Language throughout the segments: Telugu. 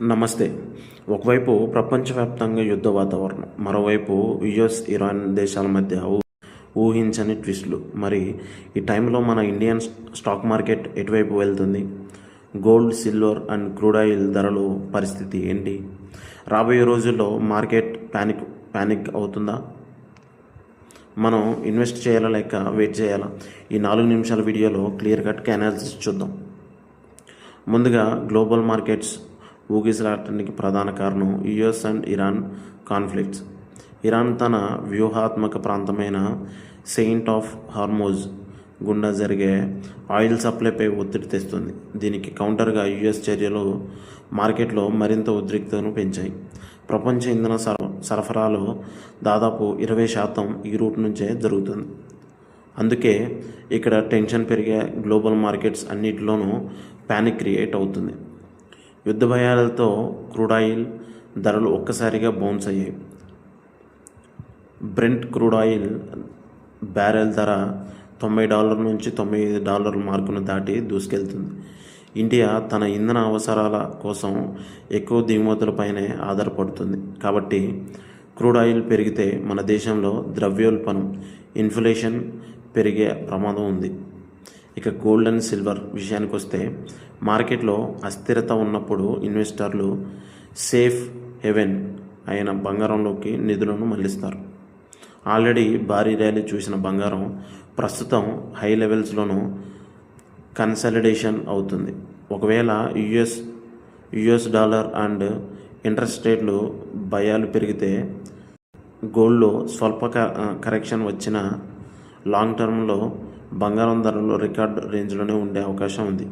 నమస్తే. ఒకవైపు ప్రపంచవ్యాప్తంగా యుద్ధ వాతావరణం, మరోవైపు యుఎస్, ఇరాన్ దేశాల మధ్య ఊహించని ట్విస్టులు. మరి ఈ టైంలో మన ఇండియన్ స్టాక్ మార్కెట్ ఎటువైపు వెళ్తుంది? Gold, silver and crude oil ధరలు పరిస్థితి ఏంటి? రాబోయే రోజుల్లో మార్కెట్ ప్యానిక్ అవుతుందా? మనం ఇన్వెస్ట్ చేయాలా లేక వెయిట్ చేయాలా? ఈ 4 నిమిషాల వీడియోలో క్లియర్ కట్గా అనాలిసిస్ చూద్దాం. ముందుగా గ్లోబల్ మార్కెట్స్ ఊగిసలాడటానికి ప్రధాన కారణం US and Iran conflicts. Iran తన వ్యూహాత్మక ప్రాంతమైన సెయింట్ ఆఫ్ హార్మోజ్ గుండా జరిగే ఆయిల్ సప్లైపై ఒత్తిడి తెస్తుంది. దీనికి కౌంటర్గా యుఎస్ చర్యలు మార్కెట్లో మరింత ఉద్రిక్తతను పెంచాయి. ప్రపంచ ఇంధన సరఫరాలో దాదాపు 20% ఈ రూట్ నుంచే జరుగుతుంది. అందుకే ఇక్కడ టెన్షన్ పెరిగే గ్లోబల్ మార్కెట్స్ అన్నిటిలోనూ ప్యానిక్ క్రియేట్ అవుతుంది. యుద్ధ భయాలతో క్రూడ్ ఆయిల్ ధరలు ఒక్కసారిగా బౌన్స్ అయ్యాయి. బ్రెంట్ క్రూడ్ ఆయిల్ బ్యారెల్ ధర $90 నుంచి $95 మార్కును దాటి దూసుకెళ్తుంది. ఇండియా తన ఇంధన అవసరాల కోసం ఎక్కువ దిగుమతులపైనే ఆధారపడుతుంది. కాబట్టి క్రూడ్ ఆయిల్ పెరిగితే మన దేశంలో ద్రవ్యోల్బణం, ఇన్ఫ్లేషన్ పెరిగే ప్రమాదం ఉంది. ఇక గోల్డ్ అండ్ సిల్వర్ విషయానికి వస్తే, మార్కెట్లో అస్థిరత ఉన్నప్పుడు ఇన్వెస్టర్లు సేఫ్ హెవెన్ అయిన బంగారంలోకి నిధులను మళ్లిస్తారు. ఆల్రెడీ భారీ ర్యాలీ చూసిన బంగారం ప్రస్తుతం హై లెవెల్స్లోనూ కన్సాలిడేషన్ అవుతుంది. ఒకవేళ యుఎస్ డాలర్ అండ్ ఇంట్రెస్ట్ రేట్లు భయాలు పెరిగితే గోల్డ్లో స్వల్ప కరెక్షన్ వచ్చిన లాంగ్ టర్మ్లో బంగారం ధరలు రికార్డ్ రేంజ్లోనే ఉండే అవకాశం ఉంది.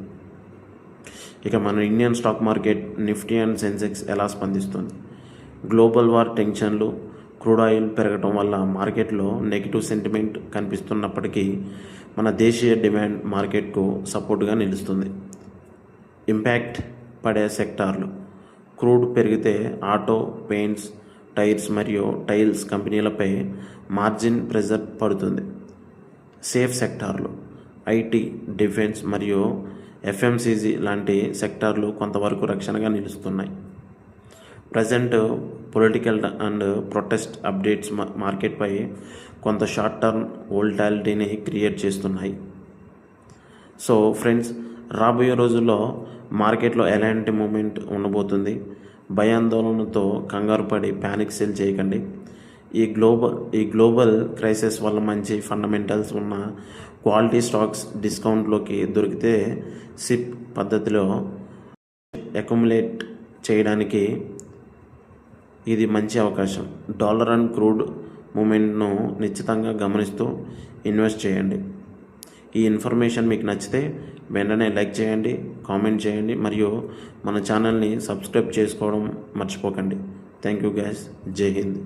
ఇక మన Indian stock market Nifty and Sensex ఎలా స్పందిస్తుంది? గ్లోబల్ వార్ టెన్షన్లు, క్రూడ్ ఆయిల్ పెరగడం వల్ల మార్కెట్లో నెగిటివ్ సెంటిమెంట్ కనిపిస్తున్నప్పటికీ మన దేశీయ డిమాండ్ మార్కెట్కు సపోర్ట్గా నిలుస్తుంది. ఇంపాక్ట్ పడే సెక్టార్లు: క్రూడ్ పెరిగితే ఆటో, పెయింట్స్, టైర్స్ మరియు టైల్స్ కంపెనీలపై మార్జిన్ ప్రెజర్ పడుతుంది. సేఫ్ సెక్టార్లు: ఐటీ, డిఫెన్స్ మరియు ఎఫ్ఎంసీజీ లాంటి సెక్టార్లు కొంతవరకు రక్షణగా నిలుస్తున్నాయి. Present political and protest updates మార్కెట్పై కొంత షార్ట్ టర్మ్ వోల్టాలిటీని క్రియేట్ చేస్తున్నాయి. సో ఫ్రెండ్స్, రాబోయే రోజుల్లో మార్కెట్లో ఎలాంటి మూమెంట్ ఉండబోతుంది? భయాందోళనతో కంగారు పడి ప్యానిక్ సెల్ చేయకండి. ఈ గ్లోబల్ క్రైసిస్ వల్ల మంచి ఫండమెంటల్స్ ఉన్న క్వాలిటీ స్టాక్స్ డిస్కౌంట్లోకి దొరికితే సిప్ పద్ధతిలో అక్యుములేట్ చేయడానికి ఇది మంచి అవకాశం. డాలర్ అండ్ క్రూడ్ మూమెంట్ను నిశ్చితంగా గమనిస్తూ ఇన్వెస్ట్ చేయండి. ఈ ఇన్ఫర్మేషన్ మీకు నచ్చితే వెంటనే లైక్ చేయండి, కామెంట్ చేయండి మరియు మన ఛానల్ని సబ్స్క్రైబ్ చేసుకోవడం మర్చిపోకండి. Thank you guys. జై హింద్.